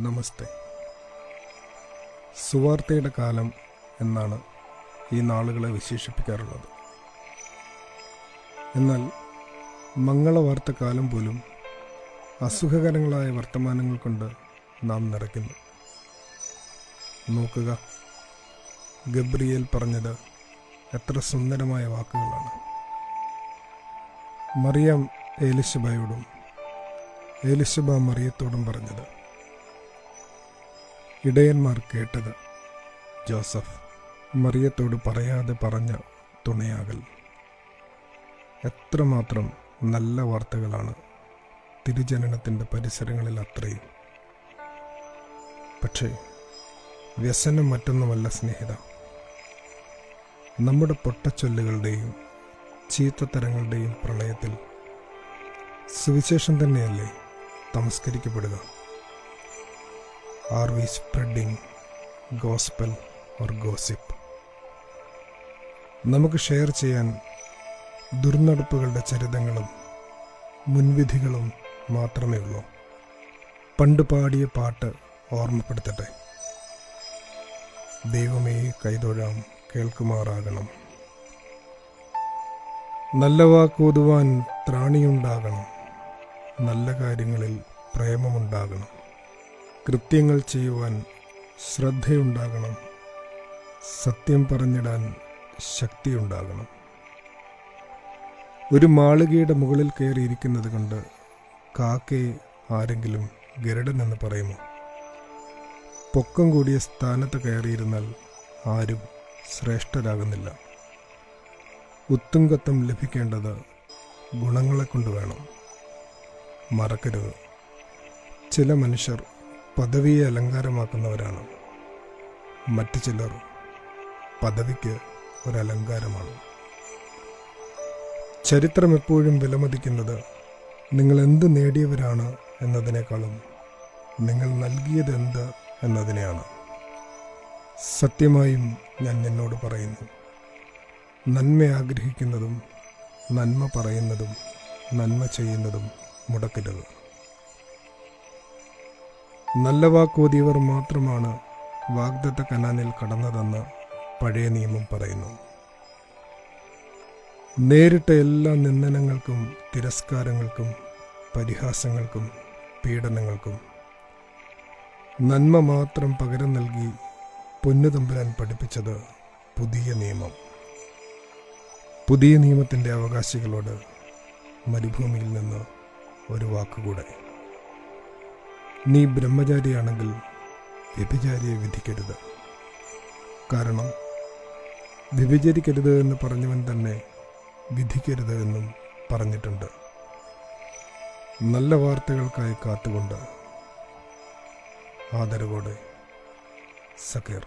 നമസ്തേ. സുവാർത്തയുടെ കാലം എന്നാണ് ഈ നാളുകളെ വിശേഷിപ്പിക്കാറുള്ളത്. എന്നാൽ മംഗളവാർത്ത കാലം പോലും അസുഖകരങ്ങളായ വർത്തമാനങ്ങൾ കൊണ്ട് നാം നിറയ്ക്കുന്നു. നോക്കുക, ഗബ്രിയേൽ പറഞ്ഞത് എത്ര സുന്ദരമായ വാക്കുകളാണ്. മറിയാം എലിശബയോടും എലിശബ മറിയത്തോടും പറഞ്ഞത്. ഇടയന്മാർ കേട്ടത്. ജോസഫ് മറിയത്തോട് പറയാതെ പറഞ്ഞ തുണയാകൽ. എത്രമാത്രം നല്ല വാർത്തകളാണ് തിരുജനനത്തിൻ്റെ പരിസരങ്ങളിൽ അത്രയും. പക്ഷേ വ്യസനം മറ്റൊന്നുമല്ല സ്നേഹിത. നമ്മുടെ പൊട്ടച്ചൊല്ലുകളുടെയും ചീത്തത്തരങ്ങളുടെയും പ്രളയത്തിൽ സുവിശേഷം തന്നെയല്ലേ തമസ്കരിക്കപ്പെടുക? Are we spreading gospel or gossip? നമുക്ക് ഷെയർ ചെയ്യാൻ ദുർനടപ്പുകളുടെ ചരിതങ്ങളും മുൻവിധികളും മാത്രമേ ഉള്ളൂ. പണ്ട് പാടിയ പാട്ട് ഓർമ്മപ്പെടുത്തട്ടെ. ദൈവമേ കൈതൊഴാം കേൾക്കുമാറാകണം, നല്ല വാക്കോതുവാൻ ത്രാണിയുണ്ടാകണം, നല്ല കാര്യങ്ങളിൽ പ്രേമമുണ്ടാകണം, കൃത്യങ്ങൾ ചെയ്യുവാൻ ശ്രദ്ധയുണ്ടാകണം, സത്യം പറഞ്ഞിടാൻ ശക്തിയുണ്ടാകണം. ഒരു മാളികയുടെ മുകളിൽ കയറിയിരിക്കുന്നത് കൊണ്ട് കാക്കയെ ആരെങ്കിലും ഗരുഡനെന്ന് പറയുമോ? പൊക്കം കൂടിയ സ്ഥാനത്ത് കയറിയിരുന്നാൽ ആരും ശ്രേഷ്ഠരാകുന്നില്ല. ഉത്തുംഗത്വം ലഭിക്കേണ്ടത് ഗുണങ്ങളെ കൊണ്ട് വേണം. മറക്കരുത്, ചില മനുഷ്യർ പദവിയെ അലങ്കാരമാക്കുന്നവരാണ്. മറ്റു ചിലർ പദവിക്ക് ഒരലങ്കാരമാണ്. ചരിത്രം എപ്പോഴും വിലമതിക്കുന്നത് നിങ്ങൾ എന്ത് നേടിയവരാണ് എന്നതിനേക്കാളും നിങ്ങൾ നൽകിയതെന്ത് എന്നതിനെയാണ്. സത്യമായും ഞാൻ നിന്നോട് പറയുന്നു, നന്മ ആഗ്രഹിക്കുന്നതും നന്മ പറയുന്നതും നന്മ ചെയ്യുന്നതും മുടക്കരുത്. നല്ല വാക്കോതിയവർ മാത്രമാണ് വാഗ്ദത്ത കനാനിൽ കടന്നതെന്ന് പഴയ നിയമം പറയുന്നു. നേരിട്ട എല്ലാ നിന്ദനങ്ങൾക്കും തിരസ്കാരങ്ങൾക്കും പരിഹാസങ്ങൾക്കും പീഡനങ്ങൾക്കും നന്മ മാത്രം പകരം നൽകി പൊന്നുതമ്പുരാൻ പഠിപ്പിച്ചത് പുതിയ നിയമം. പുതിയ നിയമത്തിൻ്റെ അവകാശികളോട് മരുഭൂമിയിൽ നിന്ന് ഒരു വാക്കുകൂടെ. നീ ബ്രഹ്മചാരിയാണെങ്കിൽ വ്യഭിചാരിയെ വിധിക്കരുത്. കാരണം വ്യഭിചരിക്കരുത് എന്ന് പറഞ്ഞവൻ തന്നെ വിധിക്കരുത് എന്നും പറഞ്ഞിട്ടുണ്ട്. നല്ല വാർത്തകൾക്കായി കാത്തുകൊണ്ട് ആദരവോടെ സക്കീർ.